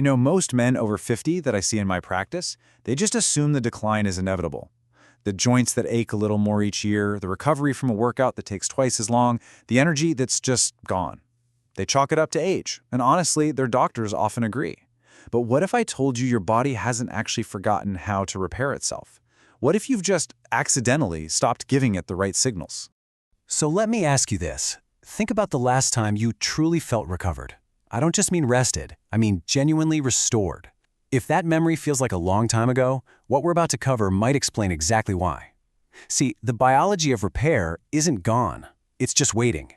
Most men over 50 that I see in my practice, they just assume the decline is inevitable. The joints that ache a little more each year, the recovery from a workout that takes twice as long, the energy that's just gone. They chalk it up to age, and honestly, their doctors often agree. But what if I told you your body hasn't actually forgotten how to repair itself? What if you've just accidentally stopped giving it the right signals? So let me ask you this. Think about the last time you truly felt recovered. I don't just mean rested, I mean genuinely restored. If that memory feels like a long time ago, what we're about to cover might explain exactly why. See, the biology of repair isn't gone. It's just waiting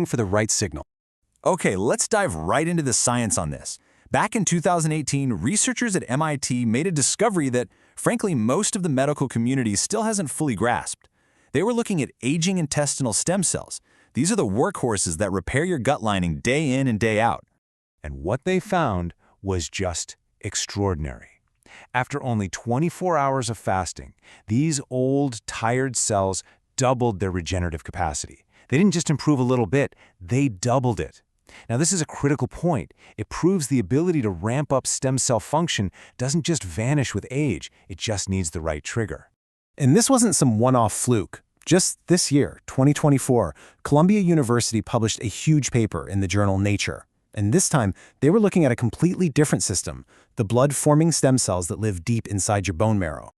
for the right signal. Okay, let's dive right into the science on this. Back in 2018, researchers at MIT made a discovery that, frankly, most of the medical community still hasn't fully grasped. They were looking at aging intestinal stem cells. These are the workhorses that repair your gut lining day in and day out. And what they found was just extraordinary. After only 24 hours of fasting, these old, tired cells doubled their regenerative capacity. They didn't just improve a little bit, they doubled it. Now, this is a critical point. It proves the ability to ramp up stem cell function doesn't just vanish with age, it just needs the right trigger. And this wasn't some one-off fluke. Just this year, 2024, Columbia University published a huge paper in the journal Nature. And this time, they were looking at a completely different system, the blood-forming stem cells that live deep inside your bone marrow.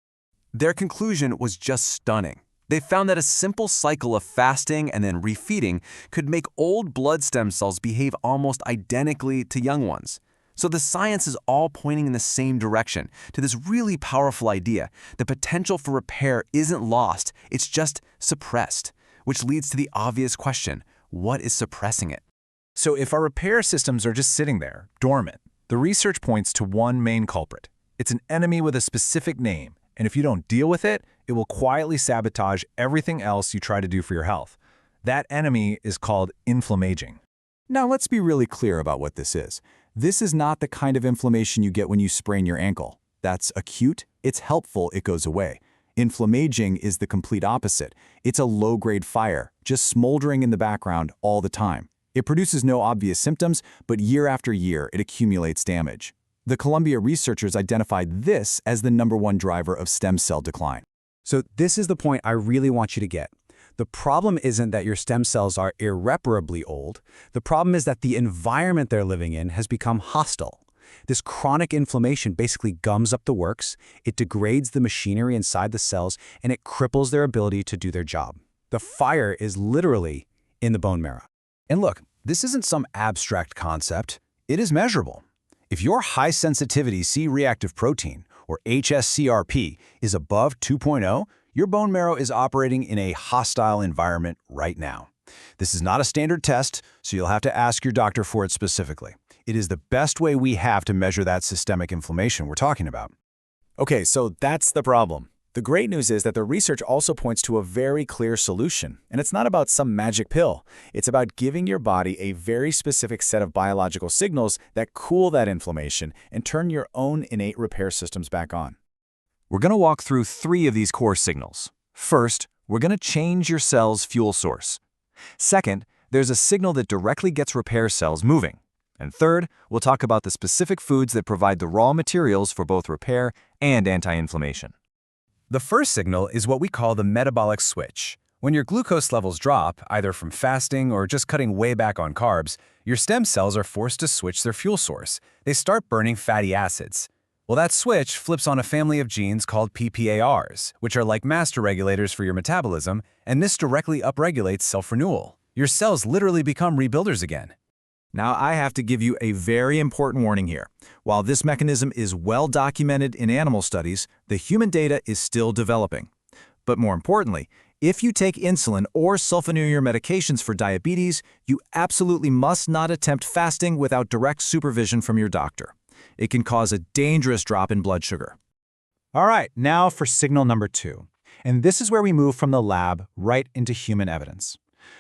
Their conclusion was just stunning. They found that a simple cycle of fasting and then refeeding could make old blood stem cells behave almost identically to young ones. So the science is all pointing in the same direction, to this really powerful idea. The potential for repair isn't lost, it's just suppressed, which leads to the obvious question, what is suppressing it? So if our repair systems are just sitting there, dormant, the research points to one main culprit. It's an enemy with a specific name, and if you don't deal with it, it will quietly sabotage everything else you try to do for your health. That enemy is called inflammaging. Now let's be really clear about what this is. This is not the kind of inflammation you get when you sprain your ankle. That's acute, it's helpful, it goes away. Inflammaging is the complete opposite. It's a low-grade fire, just smoldering in the background all the time. It produces no obvious symptoms, but year after year, it accumulates damage. The Columbia researchers identified this as the #1 driver of stem cell decline. So this is the point I really want you to get. The problem isn't that your stem cells are irreparably old. The problem is that the environment they're living in has become hostile. This chronic inflammation basically gums up the works, it degrades the machinery inside the cells, and it cripples their ability to do their job. The fire is literally in the bone marrow. And look, this isn't some abstract concept. It is measurable. If your high-sensitivity C-reactive protein, or HSCRP, is above 2.0, your bone marrow is operating in a hostile environment right now. This is not a standard test, so you'll have to ask your doctor for it specifically. It is the best way we have to measure that systemic inflammation we're talking about. Okay, so that's the problem. The great news is that the research also points to a very clear solution, and it's not about some magic pill. It's about giving your body a very specific set of biological signals that cool that inflammation and turn your own innate repair systems back on. We're going to walk through 3 of these core signals. First, we're going to change your cell's fuel source. Second, there's a signal that directly gets repair cells moving. And third, we'll talk about the specific foods that provide the raw materials for both repair and anti-inflammation. The first signal is what we call the metabolic switch. When your glucose levels drop, either from fasting or just cutting way back on carbs, your stem cells are forced to switch their fuel source. They start burning fatty acids. Well, that switch flips on a family of genes called PPARs, which are like master regulators for your metabolism, and this directly upregulates self-renewal. Your cells literally become rebuilders again. Now, I have to give you a very important warning here. While this mechanism is well documented in animal studies, the human data is still developing. But more importantly, if you take insulin or sulfonylurea medications for diabetes, you absolutely must not attempt fasting without direct supervision from your doctor. It can cause a dangerous drop in blood sugar. All right, now for signal number 2. And this is where we move from the lab right into human evidence.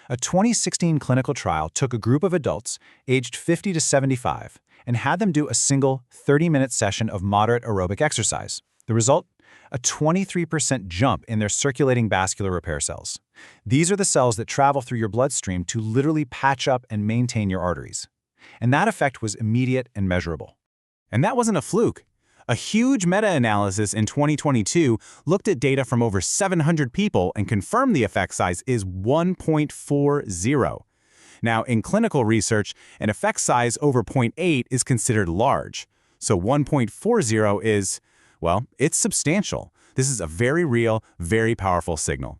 A 2016 clinical trial took a group of adults aged 50 to 75 and had them do a single 30-minute session of moderate aerobic exercise. The result? A 23% jump in their circulating vascular repair cells. These are the cells that travel through your bloodstream to literally patch up and maintain your arteries. And that effect was immediate and measurable. And that wasn't a fluke. A huge meta-analysis in 2022 looked at data from over 700 people and confirmed the effect size is 1.40. Now, in clinical research, an effect size over 0.8 is considered large. So 1.40 is, well, it's substantial. This is a very real, very powerful signal.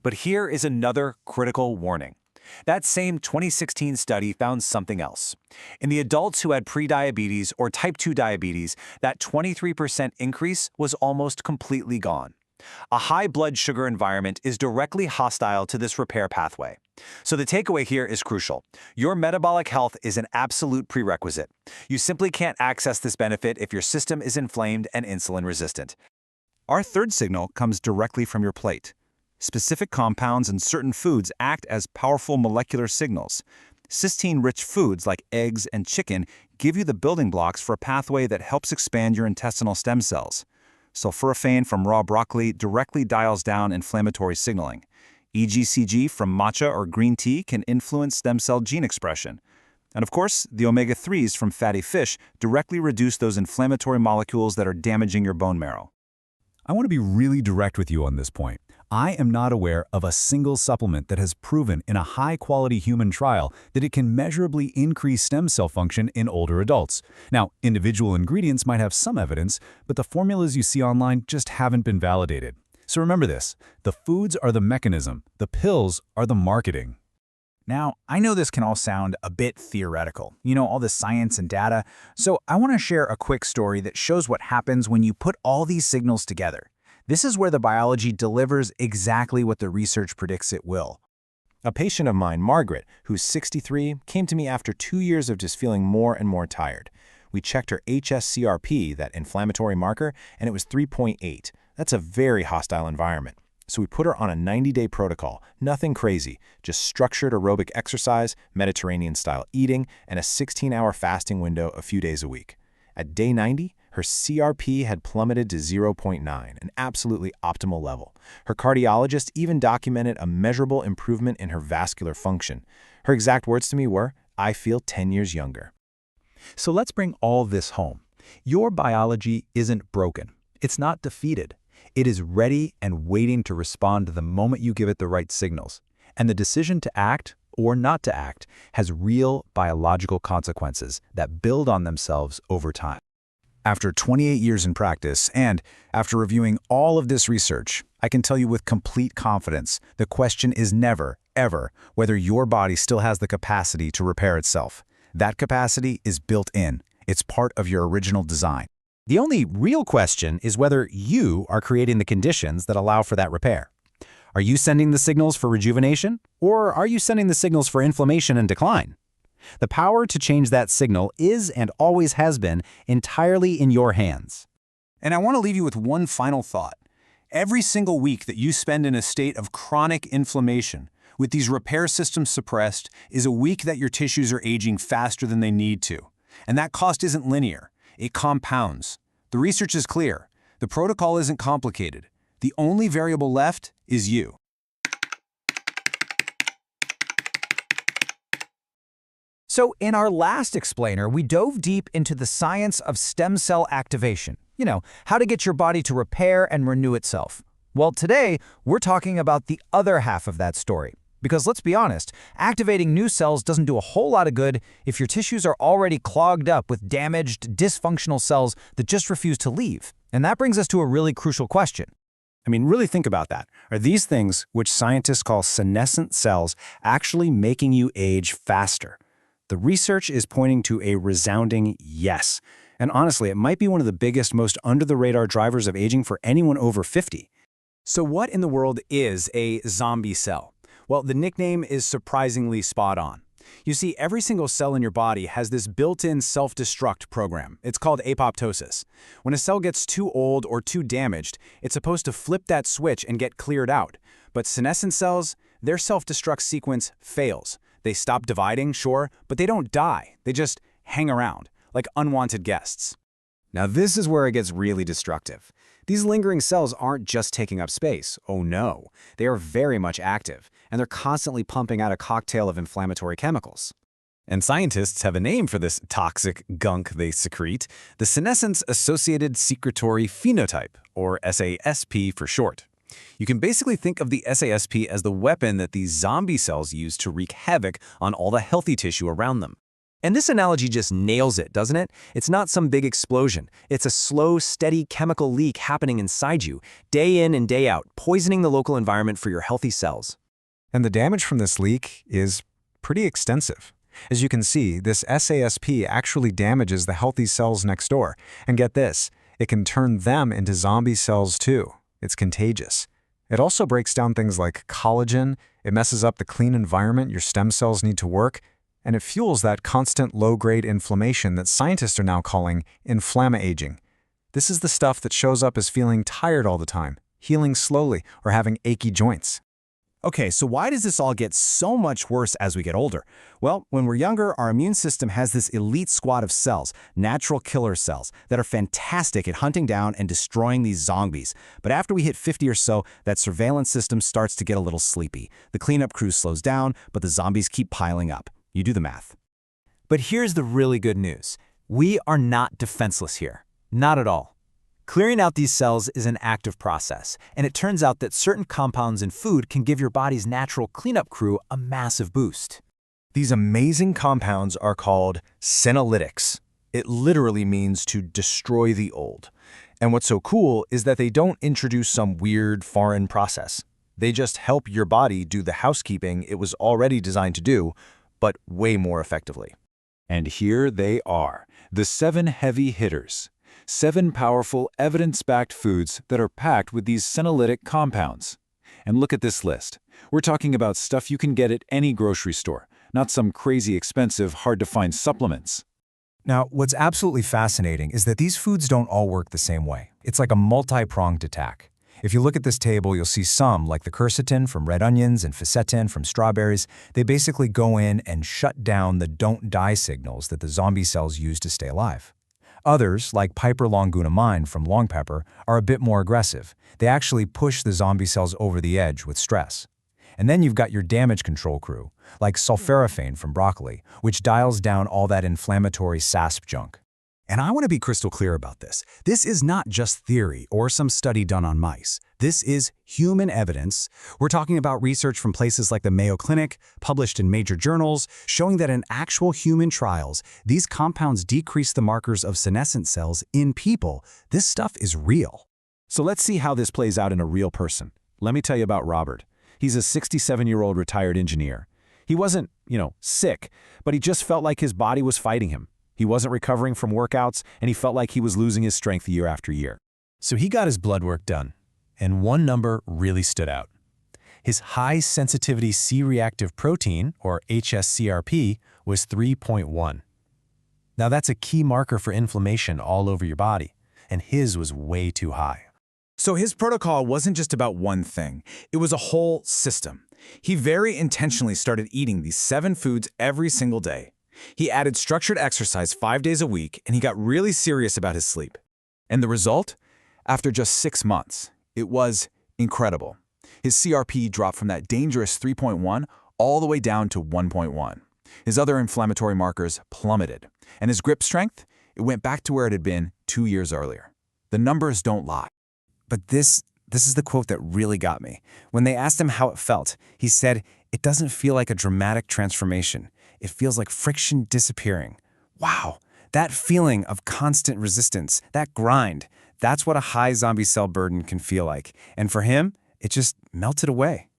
But here is another critical warning. That same 2016 study found something else. In the adults who had prediabetes or type 2 diabetes, that 23% increase was almost completely gone. A high blood sugar environment is directly hostile to this repair pathway. So the takeaway here is crucial. Your metabolic health is an absolute prerequisite. You simply can't access this benefit if your system is inflamed and insulin resistant. Our third signal comes directly from your plate. Specific compounds in certain foods act as powerful molecular signals. Cysteine-rich foods like eggs and chicken give you the building blocks for a pathway that helps expand your intestinal stem cells. Sulforaphane from raw broccoli directly dials down inflammatory signaling. EGCG from matcha or green tea can influence stem cell gene expression. And of course, the omega-3s from fatty fish directly reduce those inflammatory molecules that are damaging your bone marrow. I want to be really direct with you on this point. I am not aware of a single supplement that has proven in a high-quality human trial that it can measurably increase stem cell function in older adults. Now, individual ingredients might have some evidence, but the formulas you see online just haven't been validated. So remember this, the foods are the mechanism, the pills are the marketing. Now, I know this can all sound a bit theoretical, all the science and data, so I want to share a quick story that shows what happens when you put all these signals together. This is where the biology delivers exactly what the research predicts it will. A patient of mine, Margaret, who's 63, came to me after 2 years of just feeling more and more tired. We checked her hsCRP, that inflammatory marker, and it was 3.8. That's a very hostile environment. So we put her on a 90-day protocol, nothing crazy, just structured aerobic exercise, Mediterranean-style eating, and a 16-hour fasting window a few days a week. At day 90, her CRP had plummeted to 0.9, an absolutely optimal level. Her cardiologist even documented a measurable improvement in her vascular function. Her exact words to me were, "I feel 10 years younger." So let's bring all this home. Your biology isn't broken. It's not defeated. It is ready and waiting to respond the moment you give it the right signals. And the decision to act or not to act has real biological consequences that build on themselves over time. After 28 years in practice, and after reviewing all of this research, I can tell you with complete confidence, the question is never, ever, whether your body still has the capacity to repair itself. That capacity is built in. It's part of your original design. The only real question is whether you are creating the conditions that allow for that repair. Are you sending the signals for rejuvenation, or are you sending the signals for inflammation and decline? The power to change that signal is and always has been entirely in your hands. And I want to leave you with one final thought. Every single week that you spend in a state of chronic inflammation, with these repair systems suppressed, is a week that your tissues are aging faster than they need to. And that cost isn't linear. It compounds. The research is clear. The protocol isn't complicated. The only variable left is you. So in our last explainer, we dove deep into the science of stem cell activation. How to get your body to repair and renew itself. Well, today, we're talking about the other half of that story. Because let's be honest, activating new cells doesn't do a whole lot of good if your tissues are already clogged up with damaged, dysfunctional cells that just refuse to leave. And that brings us to a really crucial question. Really think about that. Are these things, which scientists call senescent cells, actually making you age faster? The research is pointing to a resounding yes. And honestly, it might be one of the biggest, most under-the-radar drivers of aging for anyone over 50. So what in the world is a zombie cell? Well, the nickname is surprisingly spot on. You see, every single cell in your body has this built-in self-destruct program. It's called apoptosis. When a cell gets too old or too damaged, it's supposed to flip that switch and get cleared out. But senescent cells, their self-destruct sequence fails. They stop dividing, sure, but they don't die. They just hang around, like unwanted guests. Now this is where it gets really destructive. These lingering cells aren't just taking up space. Oh no, they are very much active, and they're constantly pumping out a cocktail of inflammatory chemicals. And scientists have a name for this toxic gunk they secrete, the senescence-associated secretory phenotype, or SASP for short. You can basically think of the SASP as the weapon that these zombie cells use to wreak havoc on all the healthy tissue around them. And this analogy just nails it, doesn't it? It's not some big explosion. It's a slow, steady chemical leak happening inside you, day in and day out, poisoning the local environment for your healthy cells. And the damage from this leak is pretty extensive. As you can see, this SASP actually damages the healthy cells next door. And get this, it can turn them into zombie cells too. It's contagious. It also breaks down things like collagen, it messes up the clean environment your stem cells need to work, and it fuels that constant low-grade inflammation that scientists are now calling inflamma-aging. This is the stuff that shows up as feeling tired all the time, healing slowly, or having achy joints. Okay, so why does this all get so much worse as we get older? Well, when we're younger, our immune system has this elite squad of cells, natural killer cells, that are fantastic at hunting down and destroying these zombies. But after we hit 50 or so, that surveillance system starts to get a little sleepy. The cleanup crew slows down, but the zombies keep piling up. You do the math. But here's the really good news. We are not defenseless here. Not at all. Clearing out these cells is an active process, and it turns out that certain compounds in food can give your body's natural cleanup crew a massive boost. These amazing compounds are called senolytics. It literally means to destroy the old. And what's so cool is that they don't introduce some weird foreign process. They just help your body do the housekeeping it was already designed to do, but way more effectively. And here they are, the 7 heavy hitters. 7 powerful, evidence-backed foods that are packed with these senolytic compounds. And look at this list. We're talking about stuff you can get at any grocery store, not some crazy expensive, hard-to-find supplements. Now, what's absolutely fascinating is that these foods don't all work the same way. It's like a multi-pronged attack. If you look at this table, you'll see some, like the quercetin from red onions and fisetin from strawberries, they basically go in and shut down the don't die signals that the zombie cells use to stay alive. Others, like piperlongumamine from long pepper, are a bit more aggressive. They actually push the zombie cells over the edge with stress. And then you've got your damage control crew, like sulforaphane from broccoli, which dials down all that inflammatory SASP junk. And I want to be crystal clear about this. This is not just theory or some study done on mice. This is human evidence. We're talking about research from places like the Mayo Clinic, published in major journals, showing that in actual human trials, these compounds decrease the markers of senescent cells in people. This stuff is real. So let's see how this plays out in a real person. Let me tell you about Robert. He's a 67-year-old retired engineer. He wasn't, sick, but he just felt like his body was fighting him. He wasn't recovering from workouts, and he felt like he was losing his strength year after year. So he got his blood work done, and one number really stood out. His high-sensitivity C-reactive protein, or hsCRP, was 3.1. Now that's a key marker for inflammation all over your body, and his was way too high. So his protocol wasn't just about one thing. It was a whole system. He very intentionally started eating these 7 foods every single day. He added structured exercise 5 days a week, and he got really serious about his sleep. And the result? After just 6 months, it was incredible. His CRP dropped from that dangerous 3.1 all the way down to 1.1. His other inflammatory markers plummeted, and his grip strength, it went back to where it had been 2 years earlier. The numbers don't lie. But this is the quote that really got me. When they asked him how it felt, he said, "It doesn't feel like a dramatic transformation. It feels like friction disappearing." Wow, that feeling of constant resistance, that grind, that's what a high zombie cell burden can feel like. And for him, it just melted away.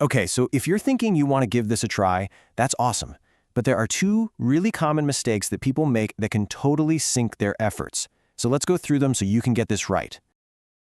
Okay, so if you're thinking you want to give this a try, that's awesome. But there are 2 really common mistakes that people make that can totally sink their efforts. So let's go through them so you can get this right.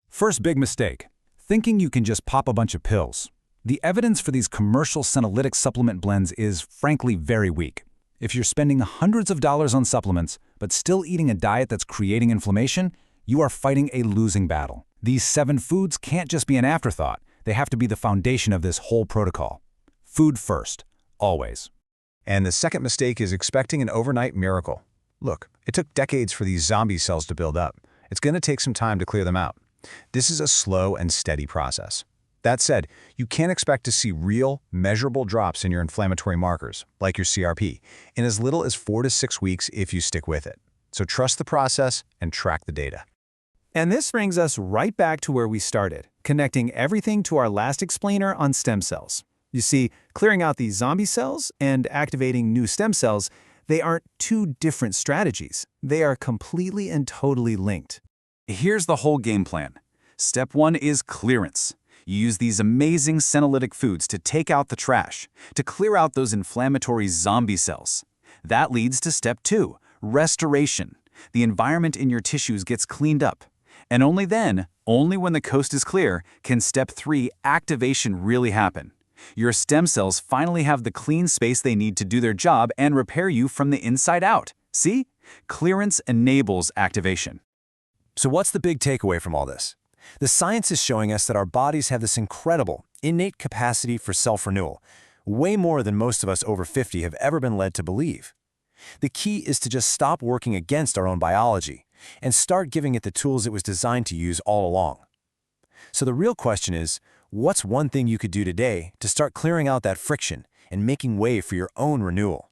First big mistake, thinking you can just pop a bunch of pills. The evidence for these commercial senolytic supplement blends is, frankly, very weak. If you're spending hundreds of dollars on supplements, but still eating a diet that's creating inflammation, you are fighting a losing battle. These 7 foods can't just be an afterthought. They have to be the foundation of this whole protocol. Food first, always. And the second mistake is expecting an overnight miracle. Look, it took decades for these zombie cells to build up. It's going to take some time to clear them out. This is a slow and steady process. That said, you can expect to see real, measurable drops in your inflammatory markers, like your CRP, in as little as 4 to 6 weeks if you stick with it. So trust the process and track the data. And this brings us right back to where we started, connecting everything to our last explainer on stem cells. You see, clearing out these zombie cells and activating new stem cells, they aren't two different strategies. They are completely and totally linked. Here's the whole game plan. Step 1 is clearance. You use these amazing senolytic foods to take out the trash, to clear out those inflammatory zombie cells. That leads to step 2, restoration. The environment in your tissues gets cleaned up. And only then, only when the coast is clear, can step 3, activation, really happen. Your stem cells finally have the clean space they need to do their job and repair you from the inside out. See? Clearance enables activation. So what's the big takeaway from all this? The science is showing us that our bodies have this incredible, innate capacity for self-renewal, way more than most of us over 50 have ever been led to believe. The key is to just stop working against our own biology and start giving it the tools it was designed to use all along. So the real question is, what's one thing you could do today to start clearing out that friction and making way for your own renewal?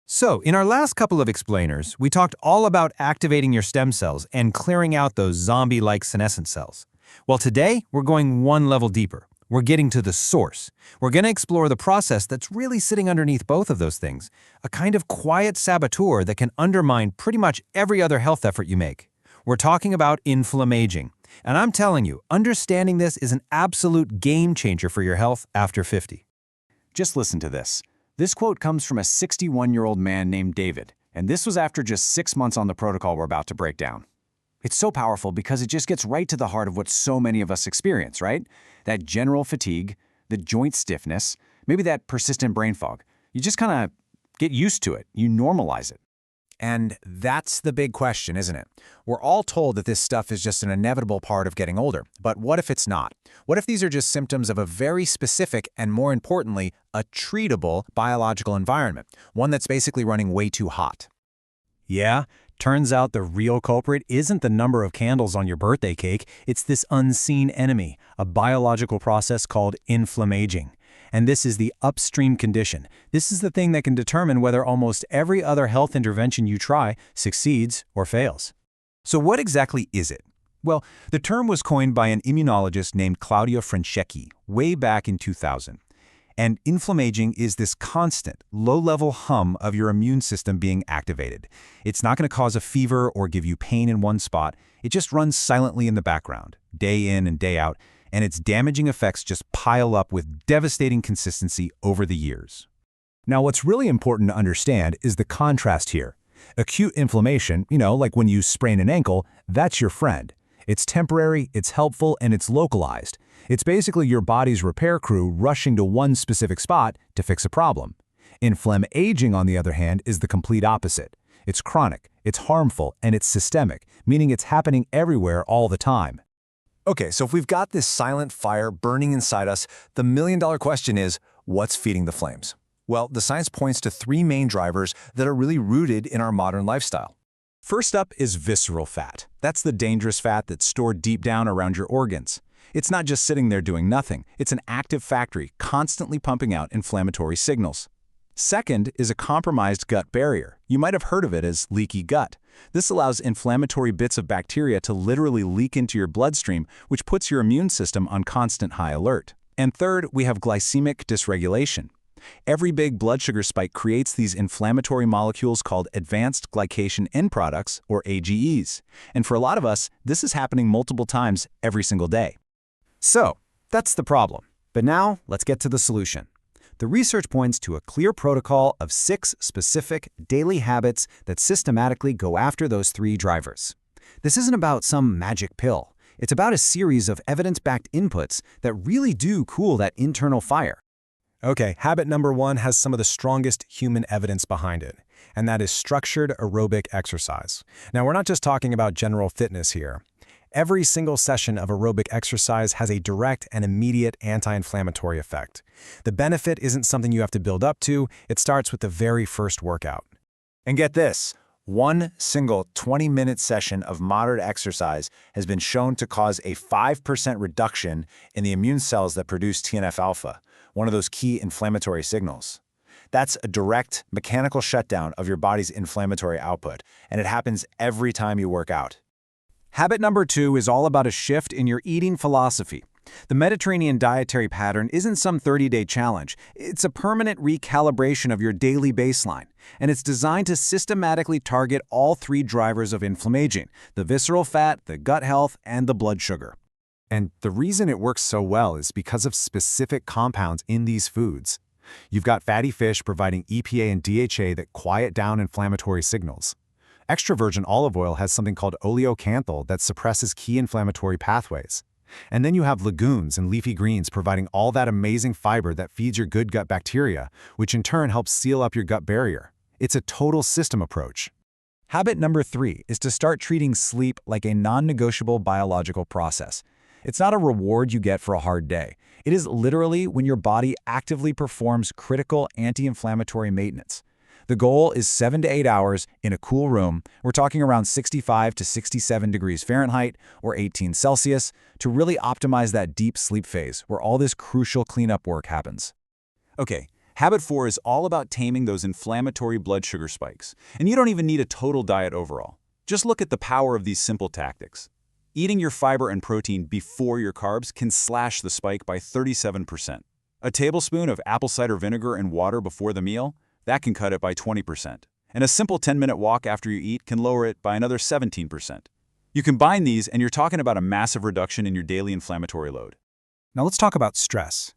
So, in our last couple of explainers, we talked all about activating your stem cells and clearing out those zombie-like senescent cells. Well, today, we're going one level deeper. We're getting to the source. We're going to explore the process that's really sitting underneath both of those things, a kind of quiet saboteur that can undermine pretty much every other health effort you make. We're talking about inflammaging. And I'm telling you, understanding this is an absolute game changer for your health after 50. Just listen to this. This quote comes from a 61-year-old man named David, and this was after just 6 months on the protocol we're about to break down. It's so powerful because it just gets right to the heart of what so many of us experience, right? That general fatigue, the joint stiffness, maybe that persistent brain fog. You just kind of get used to it. You normalize it. And that's the big question, isn't it? We're all told that this stuff is just an inevitable part of getting older, but what if it's not? What if these are just symptoms of a very specific and, more importantly, a treatable biological environment, one that's basically running way too hot? Yeah, turns out the real culprit isn't the number of candles on your birthday cake, it's this unseen enemy, a biological process called inflammaging. And this is the upstream condition. This is the thing that can determine whether almost every other health intervention you try succeeds or fails. So what exactly is it? Well, the term was coined by an immunologist named Claudio Franceschi way back in 2000. And inflammaging is this constant, low-level hum of your immune system being activated. It's not going to cause a fever or give you pain in one spot. It just runs silently in the background, day in and day out, and its damaging effects just pile up with devastating consistency over the years. Now, what's really important to understand is the contrast here. Acute inflammation, like when you sprain an ankle, that's your friend. It's temporary, it's helpful, and it's localized. It's basically your body's repair crew rushing to one specific spot to fix a problem. Inflammaging, on the other hand, is the complete opposite. It's chronic, it's harmful, and it's systemic, meaning it's happening everywhere all the time. Okay, so if we've got this silent fire burning inside us, the million-dollar question is, what's feeding the flames? Well, the science points to 3 main drivers that are really rooted in our modern lifestyle. First up is visceral fat. That's the dangerous fat that's stored deep down around your organs. It's not just sitting there doing nothing. It's an active factory constantly pumping out inflammatory signals. Second is a compromised gut barrier. You might have heard of it as leaky gut. This allows inflammatory bits of bacteria to literally leak into your bloodstream, which puts your immune system on constant high alert. And third, we have glycemic dysregulation. Every big blood sugar spike creates these inflammatory molecules called advanced glycation end products, or AGEs. And for a lot of us, this is happening multiple times every single day. So, that's the problem. But now, let's get to the solution. The research points to a clear protocol of 6 specific daily habits that systematically go after those 3 drivers. This isn't about some magic pill. It's about a series of evidence-backed inputs that really do cool that internal fire. Okay, habit number 1 has some of the strongest human evidence behind it, and that is structured aerobic exercise. Now, we're not just talking about general fitness here. Every single session of aerobic exercise has a direct and immediate anti-inflammatory effect. The benefit isn't something you have to build up to, it starts with the very first workout. And get this, One single 20-minute session of moderate exercise has been shown to cause a 5% reduction in the immune cells that produce TNF-alpha, one of those key inflammatory signals. That's a direct mechanical shutdown of your body's inflammatory output, and it happens every time you work out. Habit number 2 is all about a shift in your eating philosophy. The Mediterranean dietary pattern isn't some 30-day challenge. It's a permanent recalibration of your daily baseline, and it's designed to systematically target all 3 drivers of inflammation: the visceral fat, the gut health, and the blood sugar. And the reason it works so well is because of specific compounds in these foods. You've got fatty fish providing EPA and DHA that quiet down inflammatory signals. Extra virgin olive oil has something called oleocanthal that suppresses key inflammatory pathways. And then you have legumes and leafy greens providing all that amazing fiber that feeds your good gut bacteria, which in turn helps seal up your gut barrier. It's a total system approach. Habit number 3 is to start treating sleep like a non-negotiable biological process. It's not a reward you get for a hard day. It is literally when your body actively performs critical anti-inflammatory maintenance. The goal is 7 to 8 hours in a cool room. We're talking around 65 to 67 degrees Fahrenheit or 18 Celsius to really optimize that deep sleep phase where all this crucial cleanup work happens. Okay, habit 4 is all about taming those inflammatory blood sugar spikes. And you don't even need a total diet overall. Just look at the power of these simple tactics. Eating your fiber and protein before your carbs can slash the spike by 37%. A tablespoon of apple cider vinegar and water before the meal, that can cut it by 20%. And a simple 10-minute walk after you eat can lower it by another 17%. You combine these and you're talking about a massive reduction in your daily inflammatory load. Now let's talk about stress.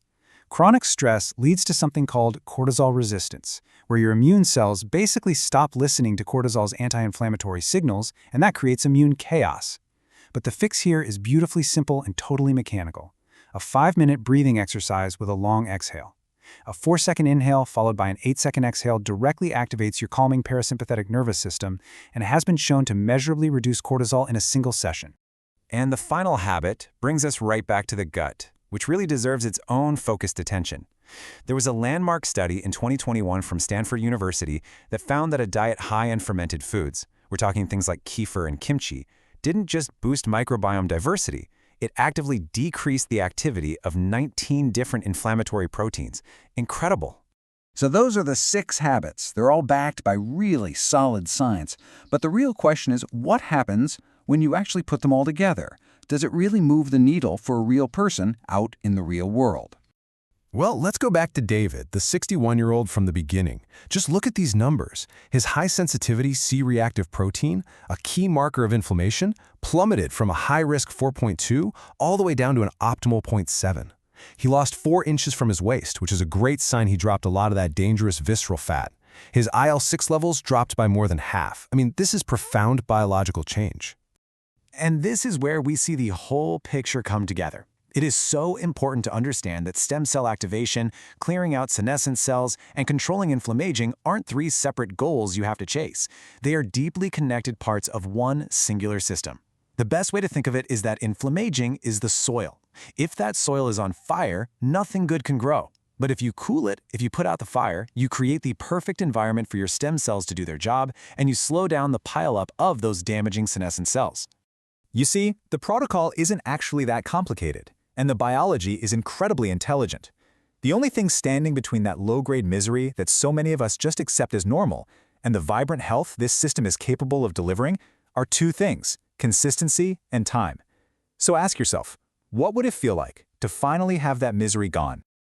Chronic stress leads to something called cortisol resistance, where your immune cells basically stop listening to cortisol's anti-inflammatory signals, and that creates immune chaos. But the fix here is beautifully simple and totally mechanical. A 5-minute breathing exercise with a long exhale. A 4-second inhale followed by an 8-second exhale directly activates your calming parasympathetic nervous system and has been shown to measurably reduce cortisol in a single session. And the final habit brings us right back to the gut, which really deserves its own focused attention. There was a landmark study in 2021 from Stanford University that found that a diet high in fermented foods, we're talking things like kefir and kimchi, didn't just boost microbiome diversity, it actively decreased the activity of 19 different inflammatory proteins. Incredible. So those are the 6 habits. They're all backed by really solid science. But the real question is, what happens when you actually put them all together? Does it really move the needle for a real person out in the real world? Well, let's go back to David, the 61-year-old from the beginning. Just look at these numbers. His high-sensitivity C-reactive protein, a key marker of inflammation, plummeted from a high-risk 4.2 all the way down to an optimal 0.7. He lost 4 inches from his waist, which is a great sign he dropped a lot of that dangerous visceral fat. His IL-6 levels dropped by more than half. I mean, this is profound biological change. And this is where we see the whole picture come together. It is so important to understand that stem cell activation, clearing out senescent cells, and controlling inflammation aren't 3 separate goals you have to chase. They are deeply connected parts of one singular system. The best way to think of it is that inflammation is the soil. If that soil is on fire, nothing good can grow. But if you cool it, if you put out the fire, you create the perfect environment for your stem cells to do their job, and you slow down the pileup of those damaging senescent cells. You see, the protocol isn't actually that complicated, and the biology is incredibly intelligent. The only thing standing between that low-grade misery that so many of us just accept as normal and the vibrant health this system is capable of delivering are 2 things: consistency and time. So ask yourself, what would it feel like to finally have that misery gone?